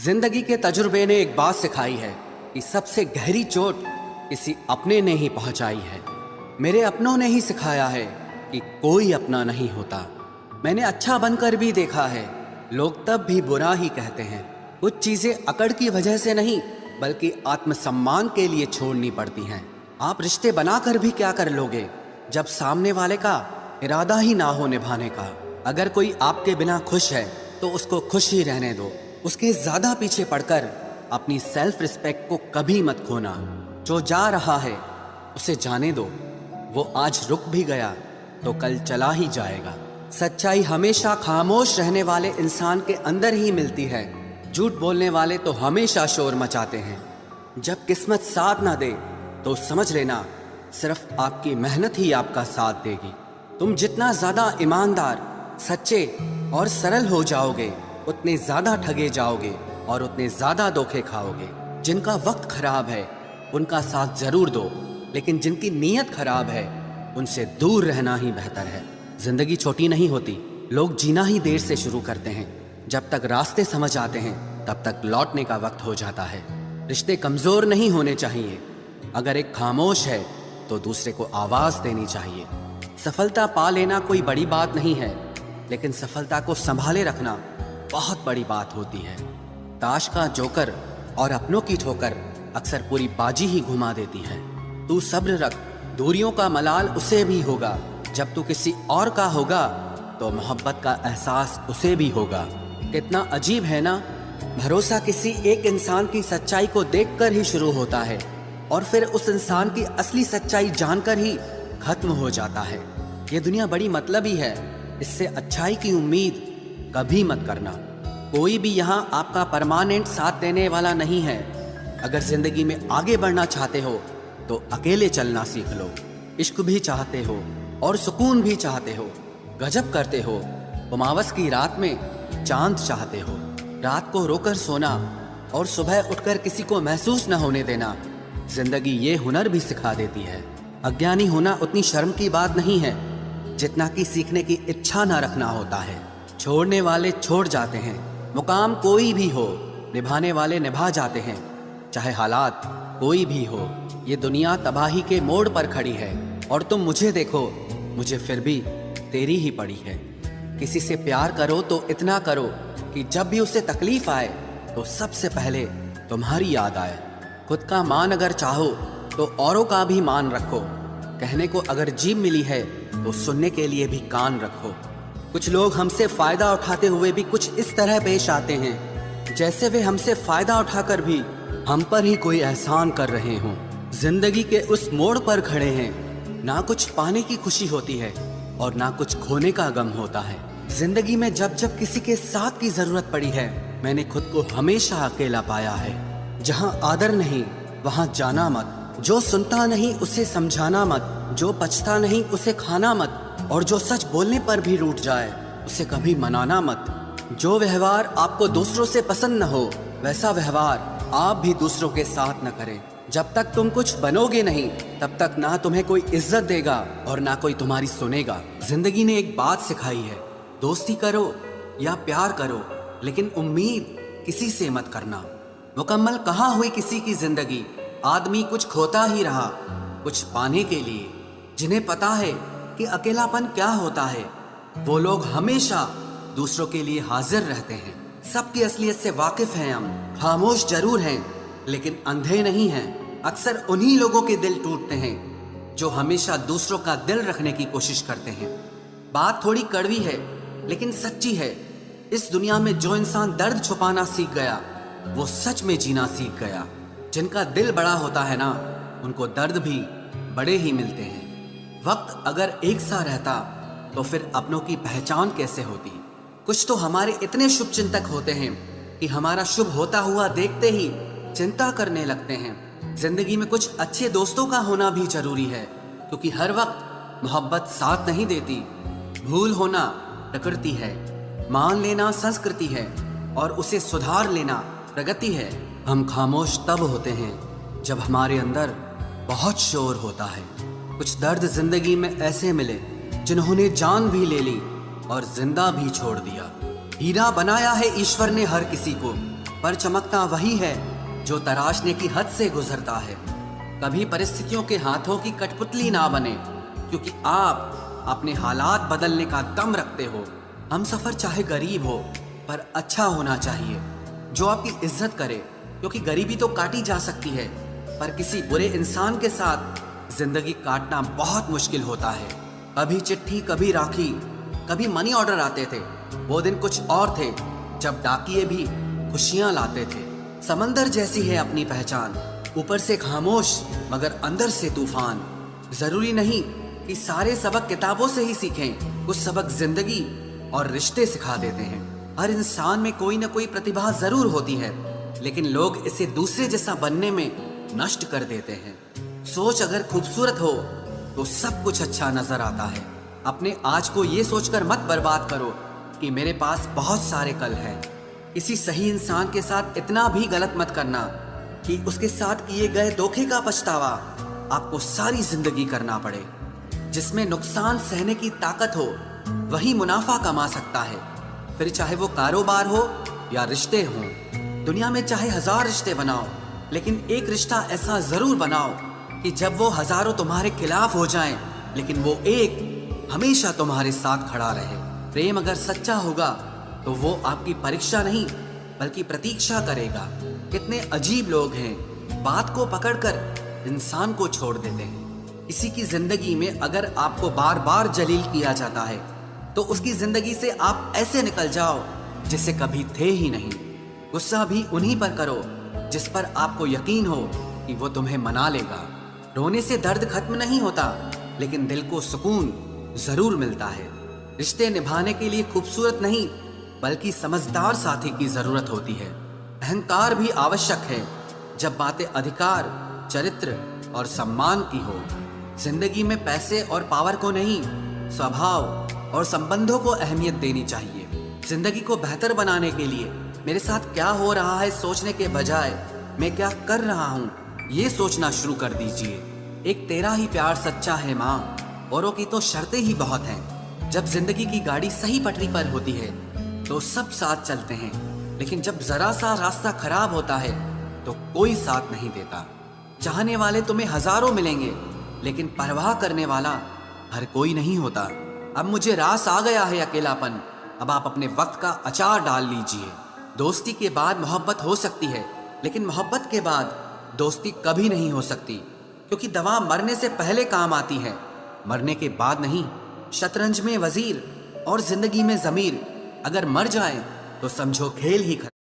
जिंदगी के तजुर्बे ने एक बात सिखाई है कि सबसे गहरी चोट किसी अपने ने ही पहुंचाई है। मेरे अपनों ने ही सिखाया है कि कोई अपना नहीं होता। मैंने अच्छा बनकर भी देखा है, लोग तब भी बुरा ही कहते हैं। कुछ चीजें अकड़ की वजह से नहीं बल्कि आत्मसम्मान के लिए छोड़नी पड़ती हैं। आप रिश्ते बनाकर भी क्या कर लोगे जब सामने वाले का इरादा ही ना हो निभाने का। अगर कोई आपके बिना खुश है तो उसको खुश ही रहने दो। उसके ज्यादा पीछे पड़कर अपनी सेल्फ रिस्पेक्ट को कभी मत खोना। जो जा रहा है उसे जाने दो, वो आज रुक भी गया तो कल चला ही जाएगा। सच्चाई हमेशा खामोश रहने वाले इंसान के अंदर ही मिलती है। झूठ बोलने वाले तो हमेशा शोर मचाते हैं। जब किस्मत साथ ना दे तो समझ लेना सिर्फ आपकी मेहनत ही आपका साथ देगी। तुम जितना ज्यादा ईमानदार, सच्चे और सरल हो जाओगे उतने ज्यादा ठगे जाओगे और उतने ज्यादा धोखे खाओगे। जिनका वक्त खराब है उनका साथ जरूर दो, लेकिन जिनकी नीयत खराब है उनसे दूर रहना ही बेहतर है। जिंदगी छोटी नहीं होती, लोग जीना ही देर से शुरू करते हैं। जब तक रास्ते समझ आते हैं तब तक लौटने का वक्त हो जाता है। रिश्ते कमजोर नहीं होने चाहिए। अगर एक खामोश है तो दूसरे को आवाज देनी चाहिए। सफलता पा लेना कोई बड़ी बात नहीं है, लेकिन सफलता को संभाले रखना बहुत बड़ी बात होती है। ताश का जोकर और अपनों की ठोकर अक्सर पूरी बाजी ही घुमा देती है। तू सब्र रख, दूरियों का मलाल उसे भी होगा। जब तू किसी और का होगा तो मोहब्बत का एहसास उसे भी होगा। कितना अजीब है ना, भरोसा किसी एक इंसान की सच्चाई को देखकर ही शुरू होता है और फिर उस इंसान की असली सच्चाई जानकर ही खत्म हो जाता है। ये दुनिया बड़ी मतलबी है, इससे अच्छाई की उम्मीद कभी मत करना। कोई भी यहाँ आपका परमानेंट साथ देने वाला नहीं है। अगर जिंदगी में आगे बढ़ना चाहते हो तो अकेले चलना सीख लो। इश्क भी चाहते हो और सुकून भी चाहते हो, गजब करते हो। अमावस की रात में चांद चाहते हो। रात को रोकर सोना और सुबह उठकर किसी को महसूस न होने देना, जिंदगी ये हुनर भी सिखा देती है। अज्ञानी होना उतनी शर्म की बात नहीं है जितना कि सीखने की इच्छा ना रखना होता है। छोड़ने वाले छोड़ जाते हैं, मुकाम कोई भी हो, निभाने वाले निभा जाते हैं। चाहे हालात कोई भी हो, ये दुनिया तबाही के मोड़ पर खड़ी है और तुम मुझे देखो, मुझे फिर भी तेरी ही पड़ी है। किसी से प्यार करो तो इतना करो कि जब भी उसे तकलीफ आए तो सबसे पहले तुम्हारी याद आए। खुद का मान अगर चाहो तो औरों का भी मान रखो। कहने को अगर जीभ मिली है तो सुनने के लिए भी कान रखो। कुछ लोग हमसे फायदा उठाते हुए भी कुछ इस तरह पेश आते हैं जैसे वे हमसे फायदा उठाकर भी हम पर ही कोई एहसान कर रहे हों। जिंदगी के उस मोड़ पर खड़े हैं, ना कुछ पाने की खुशी होती है और ना कुछ खोने का गम होता है। जिंदगी में जब जब किसी के साथ की जरूरत पड़ी है, मैंने खुद को हमेशा अकेला पाया है। जहाँ आदर नहीं वहाँ जाना मत, जो सुनता नहीं उसे समझाना मत, जो पछता नहीं उसे खाना मत, और जो सच बोलने पर भी रूठ जाए उसे कभी मनाना मत। जो व्यवहार आपको दूसरों से पसंद न हो वैसा व्यवहार आप भी दूसरों के साथ न करें। जब तक तुम कुछ बनोगे नहीं तब तक ना तुम्हें कोई इज्जत देगा और ना कोई तुम्हारी सुनेगा। जिंदगी ने एक बात सिखाई है, दोस्ती करो या प्यार करो, लेकिन उम्मीद किसी से मत करना। मुकम्मल कहाँ हुई किसी की जिंदगी, आदमी कुछ खोता ही रहा कुछ पाने के लिए। जिन्हें पता है कि अकेलापन क्या होता है, वो लोग हमेशा दूसरों के लिए हाजिर रहते हैं। सबकी असलियत से वाकिफ हैं हम, खामोश जरूर हैं लेकिन अंधे नहीं हैं। अक्सर उन्हीं लोगों के दिल टूटते हैं जो हमेशा दूसरों का दिल रखने की कोशिश करते हैं। बात थोड़ी कड़वी है लेकिन सच्ची है। इस दुनिया में जो इंसान दर्द छुपाना सीख गया वो सच में जीना सीख गया। जिनका दिल बड़ा होता है ना, उनको दर्द भी बड़े ही मिलते हैं। वक्त अगर एक सा रहता तो फिर अपनों की पहचान कैसे होती। कुछ तो हमारे इतने शुभ चिंतक होते हैं कि हमारा शुभ होता हुआ देखते ही चिंता करने लगते हैं। जिंदगी में कुछ अच्छे दोस्तों का होना भी जरूरी है, क्योंकि हर वक्त मोहब्बत साथ नहीं देती। भूल होना प्रकृति है, मान लेना संस्कृति है और उसे सुधार लेना प्रगति है। हम खामोश तब होते हैं जब हमारे अंदर बहुत शोर होता है। कुछ दर्द जिंदगी में ऐसे मिले जिन्होंने जान भी ले ली और जिंदा भी छोड़ दिया। हीरा बनाया है ईश्वर ने हर किसी को, पर चमकता वही है जो तराशने की हद से गुजरता है। कभी परिस्थितियों के हाथों की कठपुतली ना बने, क्योंकि आप अपने हालात बदलने का दम रखते हो। हम सफर चाहे गरीब हो पर अच्छा होना चाहिए, जो आपकी इज्जत करे, क्योंकि गरीबी तो काटी जा सकती है पर किसी बुरे इंसान के साथ जिंदगी काटना बहुत मुश्किल होता है। कभी चिट्ठी, कभी राखी, कभी मनी ऑर्डर आते थे। वो दिन कुछ और थे जब डाकिये भी खुशियां लाते थे। समंदर जैसी है अपनी पहचान, ऊपर से खामोश मगर अंदर से तूफान। जरूरी नहीं कि सारे सबक किताबों से ही सीखें, कुछ सबक जिंदगी और रिश्ते सिखा देते हैं। हर इंसान में कोई ना कोई प्रतिभा जरूर होती है, लेकिन लोग इसे दूसरे जैसा बनने में नष्ट कर देते हैं। सोच अगर खूबसूरत हो तो सब कुछ अच्छा नजर आता है। अपने आज को ये सोचकर मत बर्बाद करो कि मेरे पास बहुत सारे कल हैं। किसी सही इंसान के साथ इतना भी गलत मत करना कि उसके साथ किए गए धोखे का पछतावा आपको सारी जिंदगी करना पड़े। जिसमें नुकसान सहने की ताकत हो वही मुनाफा कमा सकता है, फिर चाहे वो कारोबार हो या रिश्ते हों। दुनिया में चाहे 1000 रिश्ते बनाओ, लेकिन एक रिश्ता ऐसा जरूर बनाओ कि जब वो हजारों तुम्हारे खिलाफ हो जाएं, लेकिन वो एक हमेशा तुम्हारे साथ खड़ा रहे। प्रेम अगर सच्चा होगा तो वो आपकी परीक्षा नहीं बल्कि प्रतीक्षा करेगा। कितने अजीब लोग हैं, बात को पकड़कर इंसान को छोड़ देते हैं। किसी की जिंदगी में अगर आपको बार बार जलील किया जाता है तो उसकी जिंदगी से आप ऐसे निकल जाओ जिसे कभी थे ही नहीं। गुस्सा भी उन्हीं पर करो जिस पर आपको यकीन हो कि वो तुम्हें मना लेगा। रोने से दर्द खत्म नहीं होता, लेकिन दिल को सुकून जरूर मिलता है। रिश्ते निभाने के लिए खूबसूरत नहीं बल्कि समझदार साथी की जरूरत होती है। अहंकार भी आवश्यक है जब बातें अधिकार, चरित्र और सम्मान की हो। जिंदगी में पैसे और पावर को नहीं, स्वभाव और संबंधों को अहमियत देनी चाहिए। जिंदगी को बेहतर बनाने के लिए मेरे साथ क्या हो रहा है सोचने के बजाय मैं क्या कर रहा हूँ ये सोचना शुरू कर दीजिए। एक तेरा ही प्यार सच्चा है माँ, औरों की तो शर्तें ही बहुत हैं। जब जिंदगी की गाड़ी सही पटरी पर होती है तो सब साथ चलते हैं, लेकिन जब जरा सा रास्ता खराब होता है तो कोई साथ नहीं देता। चाहने वाले तुम्हें हजारों मिलेंगे, लेकिन परवाह करने वाला हर कोई नहीं होता। अब मुझे रास आ गया है अकेलापन, अब आप अपने वक्त का अचार डाल लीजिए। दोस्ती के बाद मोहब्बत हो सकती है, लेकिन मोहब्बत के बाद दोस्ती कभी नहीं हो सकती, क्योंकि दवा मरने से पहले काम आती है, मरने के बाद नहीं। शतरंज में वजीर और जिंदगी में जमीर, अगर मर जाए तो समझो खेल ही खत्म।